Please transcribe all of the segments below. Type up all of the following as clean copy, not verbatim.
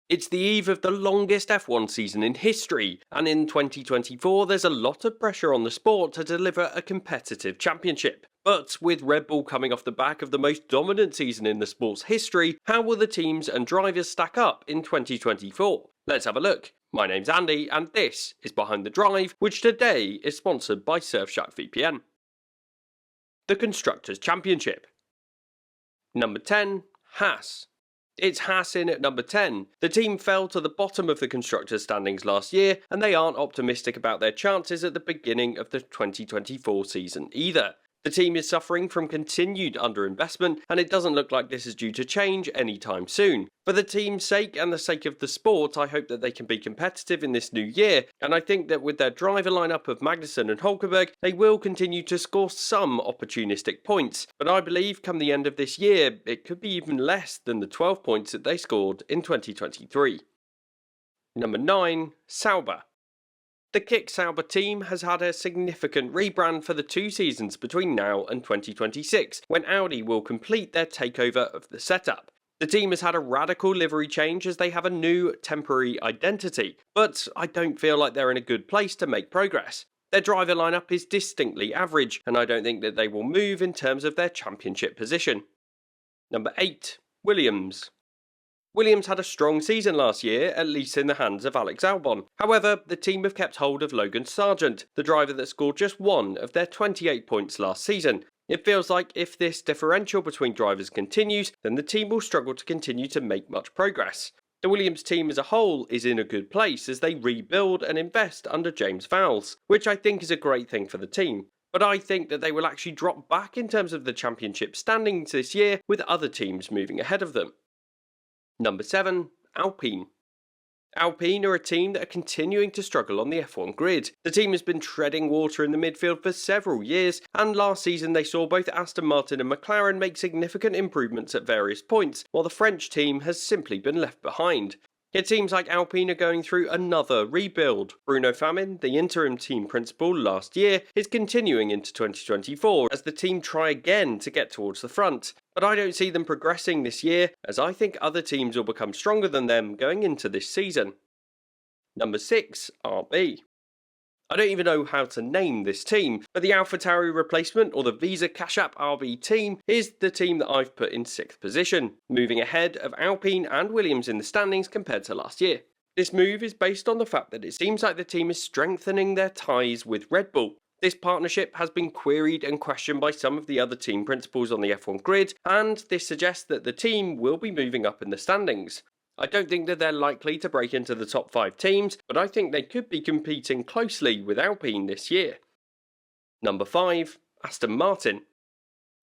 It's the eve of the longest F1 season in history, and in 2024 there's a lot of pressure on the sport to deliver a competitive championship. But with Red Bull coming off the back of the most dominant season in the sport's history, how will the teams and drivers stack up in 2024? Let's have a look. My name's Andy, and this is Behind the Drive, which today is sponsored by Surfshark VPN. The Constructors' Championship. Number 10, Haas. It's Haas in at number 10. The team fell to the bottom of the constructors' standings last year, and they aren't optimistic about their chances at the beginning of the 2024 season either. The team is suffering from continued underinvestment, and it doesn't look like this is due to change anytime soon. For the team's sake and the sake of the sport, I hope that they can be competitive in this new year, and I think that with their driver lineup of Magnussen and Hulkenberg, they will continue to score some opportunistic points. But I believe come the end of this year, it could be even less than the 12 points that they scored in 2023. Number 9, Sauber. The Kick Sauber team has had a significant rebrand for the 2 seasons between now and 2026, when Audi will complete their takeover of the setup. The team has had a radical livery change as they have a new temporary identity, but I don't feel like they're in a good place to make progress. Their driver lineup is distinctly average, and I don't think that they will move in terms of their championship position. Number 8, Williams. Williams had a strong season last year, at least in the hands of Alex Albon. However, the team have kept hold of Logan Sargent, the driver that scored just 1 of their 28 points last season. It feels like if this differential between drivers continues, then the team will struggle to continue to make much progress. The Williams team as a whole is in a good place as they rebuild and invest under James Vowles, which I think is a great thing for the team. But I think that they will actually drop back in terms of the championship standings this year, with other teams moving ahead of them. Number 7, Alpine. Alpine are a team that are continuing to struggle on the F1 grid. The team has been treading water in the midfield for several years, and last season they saw both Aston Martin and McLaren make significant improvements at various points, while the French team has simply been left behind. It seems like Alpine are going through another rebuild. Bruno Famin, the interim team principal last year, is continuing into 2024 as the team try again to get towards the front. But I don't see them progressing this year, as I think other teams will become stronger than them going into this season. Number 6, RB. I don't even know how to name this team, but the AlphaTauri replacement, or the Visa Cash App RB team, is the team that I've put in 6th position, moving ahead of Alpine and Williams in the standings compared to last year. This move is based on the fact that it seems like the team is strengthening their ties with Red Bull. This partnership has been queried and questioned by some of the other team principals on the F1 grid, and this suggests that the team will be moving up in the standings. I don't think that they're likely to break into the top 5 teams, but I think they could be competing closely with Alpine this year. Number 5, Aston Martin.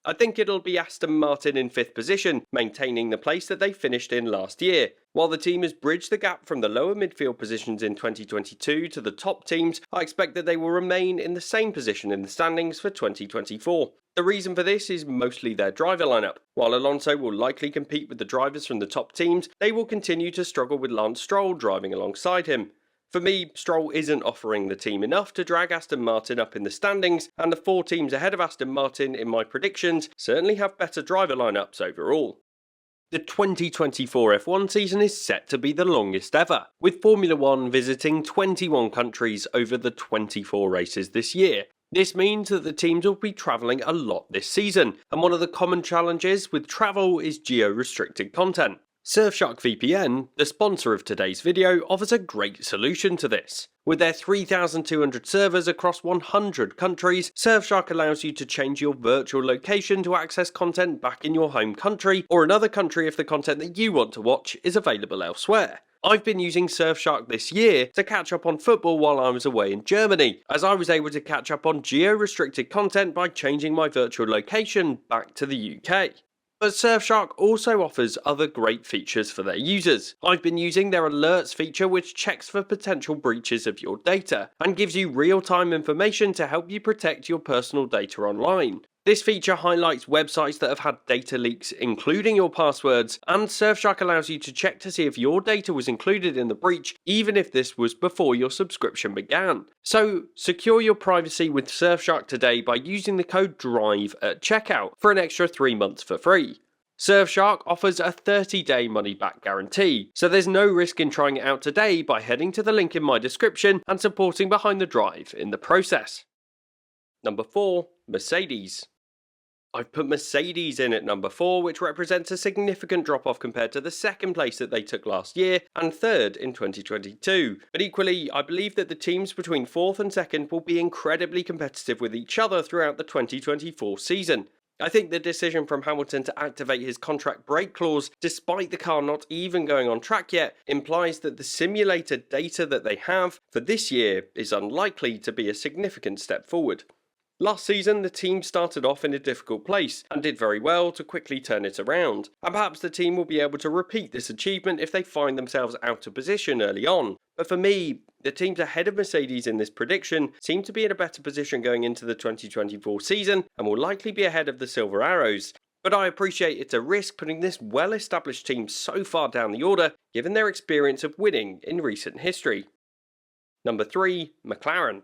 I think it'll be Aston Martin in 5th position, maintaining the place that they finished in last year. While the team has bridged the gap from the lower midfield positions in 2022 to the top teams, I expect that they will remain in the same position in the standings for 2024. The reason for this is mostly their driver lineup. While Alonso will likely compete with the drivers from the top teams, they will continue to struggle with Lance Stroll driving alongside him. For me, Stroll isn't offering the team enough to drag Aston Martin up in the standings, and the 4 teams ahead of Aston Martin in my predictions certainly have better driver lineups overall. The 2024 F1 season is set to be the longest ever, with Formula 1 visiting 21 countries over the 24 races this year. This means that the teams will be travelling a lot this season, and one of the common challenges with travel is geo-restricted content. Surfshark VPN, the sponsor of today's video, offers a great solution to this. With their 3,200 servers across 100 countries, Surfshark allows you to change your virtual location to access content back in your home country, or another country if the content that you want to watch is available elsewhere. I've been using Surfshark this year to catch up on football while I was away in Germany, as I was able to catch up on geo-restricted content by changing my virtual location back to the UK. But Surfshark also offers other great features for their users. I've been using their alerts feature, which checks for potential breaches of your data and gives you real-time information to help you protect your personal data online. This feature highlights websites that have had data leaks, including your passwords, and Surfshark allows you to check to see if your data was included in the breach, even if this was before your subscription began. So, secure your privacy with Surfshark today by using the code DRIVE at checkout for an extra 3 months for free. Surfshark offers a 30-day money-back guarantee, so there's no risk in trying it out today by heading to the link in my description and supporting Behind the Drive in the process. Number 4. Mercedes. I've put Mercedes in at number 4, which represents a significant drop-off compared to the second place that they took last year and third in 2022. But equally, I believe that the teams between 4th and 2nd will be incredibly competitive with each other throughout the 2024 season. I think the decision from Hamilton to activate his contract break clause, despite the car not even going on track yet, implies that the simulated data that they have for this year is unlikely to be a significant step forward. Last season, the team started off in a difficult place and did very well to quickly turn it around, and perhaps the team will be able to repeat this achievement if they find themselves out of position early on. But for me, the teams ahead of Mercedes in this prediction seem to be in a better position going into the 2024 season and will likely be ahead of the Silver Arrows. But I appreciate it's a risk putting this well-established team so far down the order, given their experience of winning in recent history. Number 3. McLaren.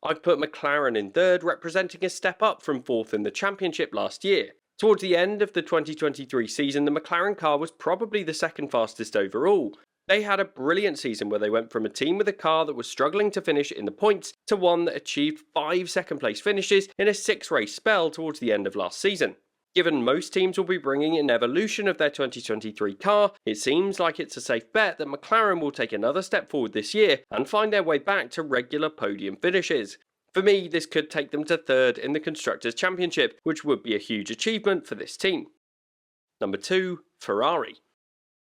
I've put McLaren in 3rd, representing a step up from 4th in the championship last year. Towards the end of the 2023 season, the McLaren car was probably the 2nd fastest overall. They had a brilliant season where they went from a team with a car that was struggling to finish in the points to one that achieved 5 second-place finishes in a 6-race spell towards the end of last season. Given most teams will be bringing an evolution of their 2023 car, it seems like it's a safe bet that McLaren will take another step forward this year and find their way back to regular podium finishes. For me, this could take them to 3rd in the Constructors' Championship, which would be a huge achievement for this team. Number 2. Ferrari.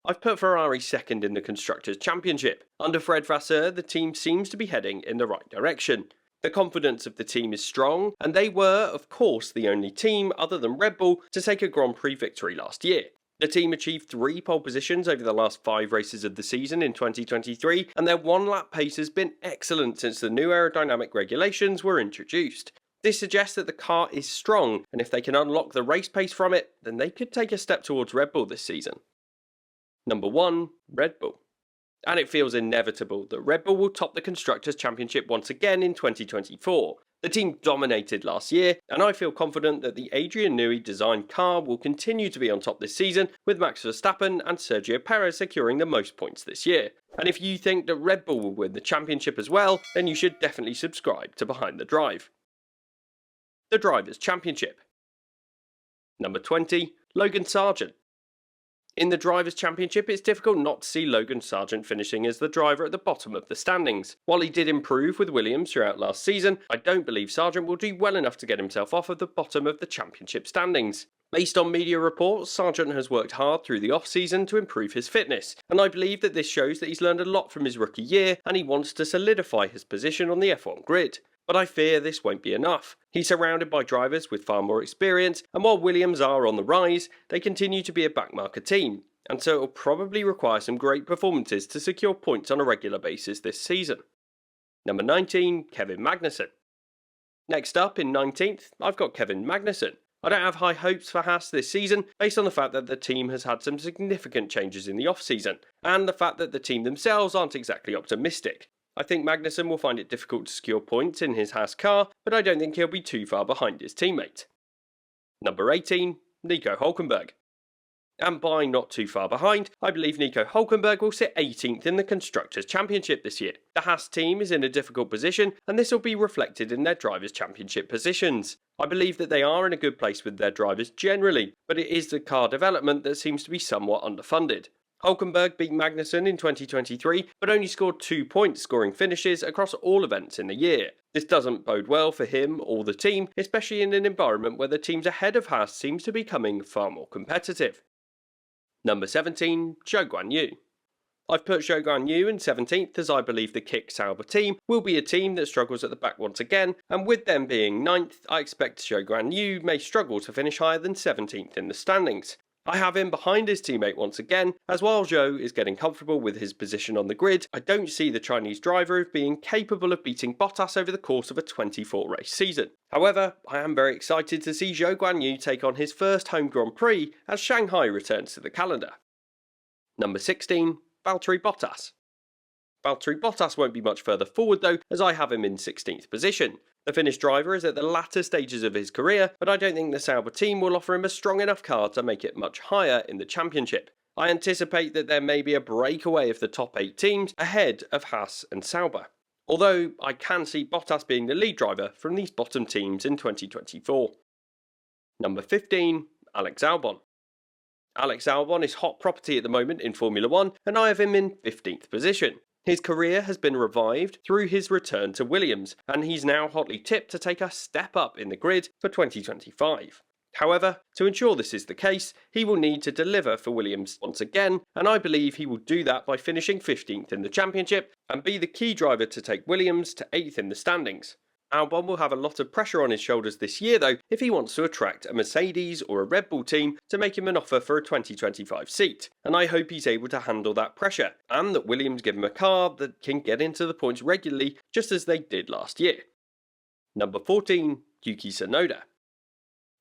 I've put Ferrari 2nd in the Constructors' Championship. Under Fred Vasseur, the team seems to be heading in the right direction. The confidence of the team is strong, and they were, of course, the only team, other than Red Bull, to take a Grand Prix victory last year. The team achieved 3 pole positions over the last 5 races of the season in 2023, and their one-lap pace has been excellent since the new aerodynamic regulations were introduced. This suggests that the car is strong, and if they can unlock the race pace from it, then they could take a step towards Red Bull this season. Number 1. Red Bull. And it feels inevitable that Red Bull will top the Constructors' Championship once again in 2024. The team dominated last year, and I feel confident that the Adrian Newey designed car will continue to be on top this season, with Max Verstappen and Sergio Perez securing the most points this year. And if you think that Red Bull will win the championship as well, then you should definitely subscribe to Behind the Drive. The Drivers' Championship. Number 20. Logan Sargeant. In the Drivers' Championship, it's difficult not to see Logan Sargeant finishing as the driver at the bottom of the standings. While he did improve with Williams throughout last season, I don't believe Sargeant will do well enough to get himself off of the bottom of the championship standings. Based on media reports, Sargeant has worked hard through the off-season to improve his fitness, and I believe that this shows that he's learned a lot from his rookie year and he wants to solidify his position on the F1 grid. But I fear this won't be enough. He's surrounded by drivers with far more experience, and while Williams are on the rise, they continue to be a backmarker team, and so it will probably require some great performances to secure points on a regular basis this season. Number 19, Kevin Magnussen. Next up, in 19th, I've got Kevin Magnussen. I don't have high hopes for Haas this season, based on the fact that the team has had some significant changes in the off-season, and the fact that the team themselves aren't exactly optimistic. I think Magnussen will find it difficult to secure points in his Haas car, but I don't think he'll be too far behind his teammate. Number 18, Nico Hülkenberg. And by not too far behind, I believe Nico Hülkenberg will sit 18th in the Constructors' Championship this year. The Haas team is in a difficult position, and this will be reflected in their Drivers' Championship positions. I believe that they are in a good place with their drivers generally, but it is the car development that seems to be somewhat underfunded. Hülkenberg beat Magnussen in 2023, but only scored 2 points scoring finishes across all events in the year. This doesn't bode well for him or the team, especially in an environment where the teams ahead of Haas seems to be becoming far more competitive. Number 17, Zhou Guanyu. I've put Zhou Guanyu in 17th as I believe the Kick Sauber team will be a team that struggles at the back once again, and with them being 9th, I expect Zhou Guanyu may struggle to finish higher than 17th in the standings. I have him behind his teammate once again, as while Zhou is getting comfortable with his position on the grid, I don't see the Chinese driver being capable of beating Bottas over the course of a 24-race season. However, I am very excited to see Zhou Guanyu take on his first home Grand Prix as Shanghai returns to the calendar. Number 16, Valtteri Bottas. Valtteri Bottas won't be much further forward though, as I have him in 16th position. The Finnish driver is at the latter stages of his career, but I don't think the Sauber team will offer him a strong enough car to make it much higher in the championship. I anticipate that there may be a breakaway of the top 8 teams ahead of Haas and Sauber. Although I can see Bottas being the lead driver from these bottom teams in 2024. Number 15, Alex Albon. Alex Albon is hot property at the moment in Formula 1, and I have him in 15th position. His career has been revived through his return to Williams, and he's now hotly tipped to take a step up in the grid for 2025. However, to ensure this is the case, he will need to deliver for Williams once again, and I believe he will do that by finishing 15th in the championship and be the key driver to take Williams to 8th in the standings. Albon will have a lot of pressure on his shoulders this year though if he wants to attract a Mercedes or a Red Bull team to make him an offer for a 2025 seat, and I hope he's able to handle that pressure, and that Williams give him a car that can get into the points regularly just as they did last year. Number 14, Yuki Tsunoda.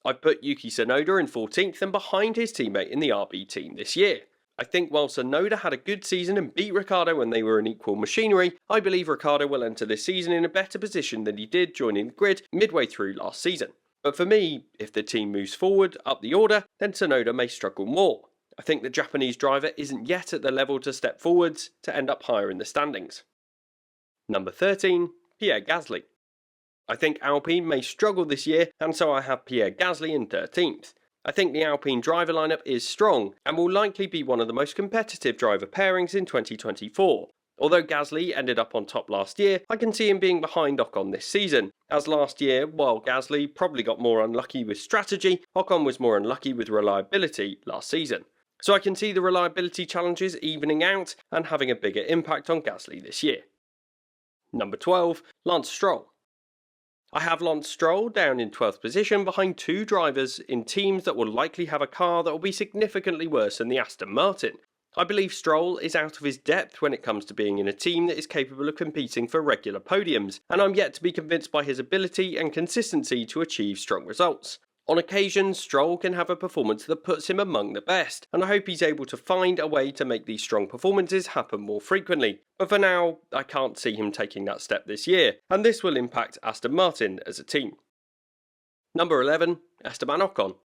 I've put Yuki Tsunoda in 14th and behind his teammate in the RB team this year. I think while Tsunoda had a good season and beat Ricciardo when they were an equal machinery, I believe Ricciardo will enter this season in a better position than he did joining the grid midway through last season. But for me, if the team moves forward up the order, then Tsunoda may struggle more. I think the Japanese driver isn't yet at the level to step forwards to end up higher in the standings. Number 13, Pierre Gasly. I think Alpine may struggle this year, and so I have Pierre Gasly in 13th. I think the Alpine driver lineup is strong and will likely be one of the most competitive driver pairings in 2024. Although Gasly ended up on top last year, I can see him being behind Ocon this season, as last year, while Gasly probably got more unlucky with strategy, Ocon was more unlucky with reliability last season. So I can see the reliability challenges evening out and having a bigger impact on Gasly this year. Number 12, Lance Stroll. I have Lance Stroll down in 12th position behind 2 drivers in teams that will likely have a car that will be significantly worse than the Aston Martin. I believe Stroll is out of his depth when it comes to being in a team that is capable of competing for regular podiums, and I'm yet to be convinced by his ability and consistency to achieve strong results. On occasion, Stroll can have a performance that puts him among the best, and I hope he's able to find a way to make these strong performances happen more frequently. But for now, I can't see him taking that step this year, and this will impact Aston Martin as a team. Number 11, Esteban Ocon.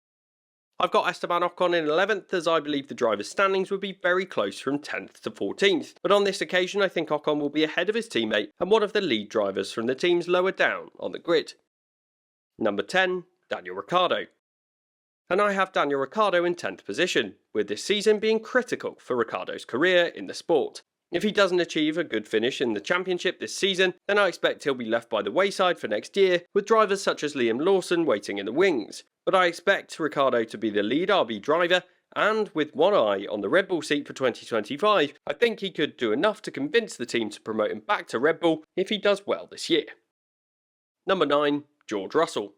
I've got Esteban Ocon in 11th as I believe the driver's standings would be very close from 10th to 14th, but on this occasion I think Ocon will be ahead of his teammate and one of the lead drivers from the teams lower down on the grid. Number 10, Daniel Ricciardo. And I have Daniel Ricciardo in 10th position, with this season being critical for Ricciardo's career in the sport. If he doesn't achieve a good finish in the championship this season, then I expect he'll be left by the wayside for next year, with drivers such as Liam Lawson waiting in the wings. But I expect Ricciardo to be the lead RB driver, and with one eye on the Red Bull seat for 2025, I think he could do enough to convince the team to promote him back to Red Bull if he does well this year. Number 9, George Russell.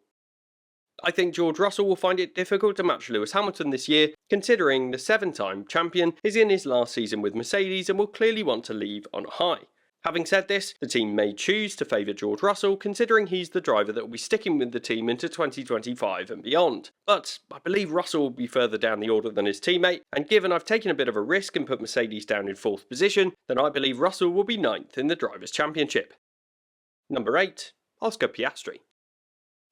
I think George Russell will find it difficult to match Lewis Hamilton this year, considering the 7-time champion is in his last season with Mercedes and will clearly want to leave on a high. Having said this, the team may choose to favour George Russell, considering he's the driver that will be sticking with the team into 2025 and beyond. But I believe Russell will be further down the order than his teammate, and given I've taken a bit of a risk and put Mercedes down in 4th position, then I believe Russell will be 9th in the Drivers' Championship. Number 8, Oscar Piastri.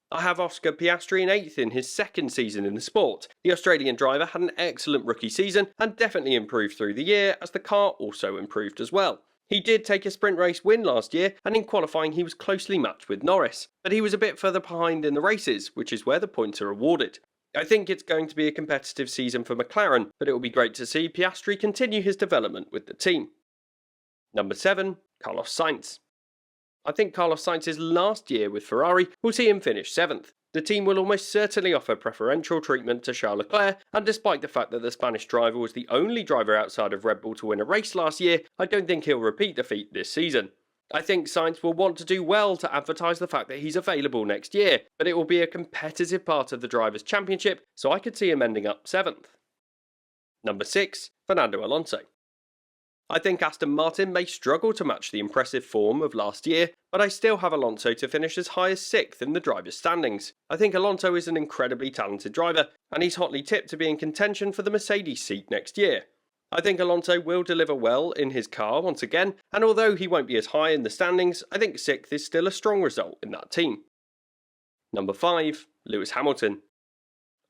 I have Oscar Piastri in 8th in his 2nd season in the sport. The Australian driver had an excellent rookie season and definitely improved through the year as the car also improved as well. He did take a sprint race win last year, and in qualifying he was closely matched with Norris, but he was a bit further behind in the races, which is where the points are awarded. I think it's going to be a competitive season for McLaren, but it will be great to see Piastri continue his development with the team. Number 7, Carlos Sainz. I think Carlos Sainz's last year with Ferrari will see him finish 7th. The team will almost certainly offer preferential treatment to Charles Leclerc, and despite the fact that the Spanish driver was the only driver outside of Red Bull to win a race last year, I don't think he'll repeat the feat this season. I think Sainz will want to do well to advertise the fact that he's available next year, but it will be a competitive part of the Drivers' Championship, so I could see him ending up 7th. Number 6, Fernando Alonso. I think Aston Martin may struggle to match the impressive form of last year, but I still have Alonso to finish as high as 6th in the drivers' standings. I think Alonso is an incredibly talented driver, and he's hotly tipped to be in contention for the Mercedes seat next year. I think Alonso will deliver well in his car once again, and although he won't be as high in the standings, I think 6th is still a strong result in that team. Number 5. Lewis Hamilton.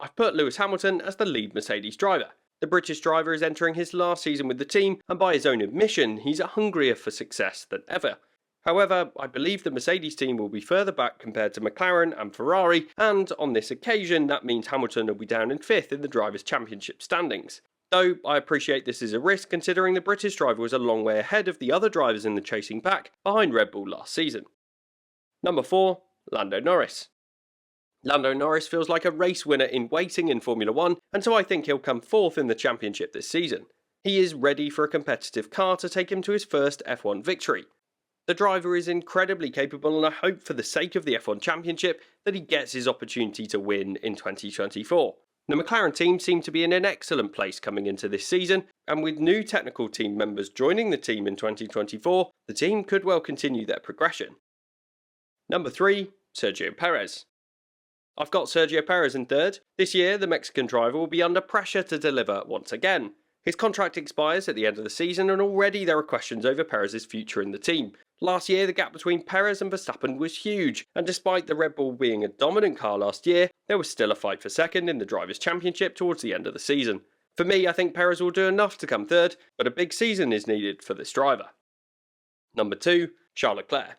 I've put Lewis Hamilton as the lead Mercedes driver. The British driver is entering his last season with the team, and by his own admission, he's hungrier for success than ever. However, I believe the Mercedes team will be further back compared to McLaren and Ferrari, and on this occasion that means Hamilton will be down in 5th in the Drivers' Championship standings. Though I appreciate this is a risk considering the British driver was a long way ahead of the other drivers in the chasing pack behind Red Bull last season. Number 4. Lando Norris. Lando Norris feels like a race winner in waiting in Formula 1, and so I think he'll come 4th in the championship this season. He is ready for a competitive car to take him to his first F1 victory. The driver is incredibly capable, and I hope for the sake of the F1 Championship that he gets his opportunity to win in 2024. The McLaren team seem to be in an excellent place coming into this season, and with new technical team members joining the team in 2024, the team could well continue their progression. Number 3. Sergio Perez. I've got Sergio Perez in 3rd. This year, the Mexican driver will be under pressure to deliver once again. His contract expires at the end of the season, and already there are questions over Perez's future in the team. Last year, the gap between Perez and Verstappen was huge, and despite the Red Bull being a dominant car last year, there was still a fight for second in the Drivers' Championship towards the end of the season. For me, I think Perez will do enough to come 3rd, but a big season is needed for this driver. Number 2. Charles Leclerc.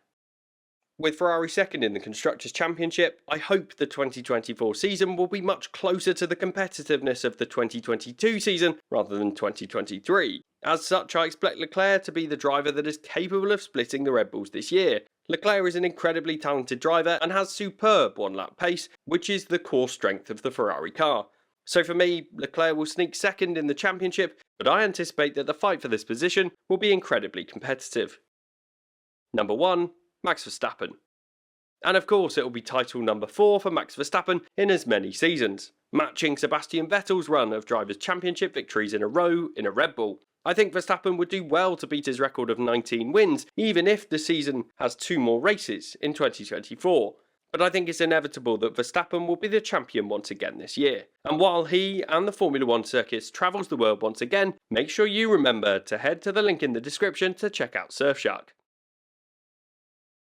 With Ferrari 2nd in the Constructors' Championship, I hope the 2024 season will be much closer to the competitiveness of the 2022 season rather than 2023. As such, I expect Leclerc to be the driver that is capable of splitting the Red Bulls this year. Leclerc is an incredibly talented driver and has superb one-lap pace, which is the core strength of the Ferrari car. So for me, Leclerc will sneak 2nd in the championship, but I anticipate that the fight for this position will be incredibly competitive. Number 1. Max Verstappen. And of course it will be title number 4 for Max Verstappen in as many seasons, matching Sebastian Vettel's run of Drivers' Championship victories in a row in a Red Bull. I think Verstappen would do well to beat his record of 19 wins, even if the season has 2 more races in 2024. But I think it's inevitable that Verstappen will be the champion once again this year. And while he and the Formula 1 circuits travels the world once again, make sure you remember to head to the link in the description to check out Surfshark.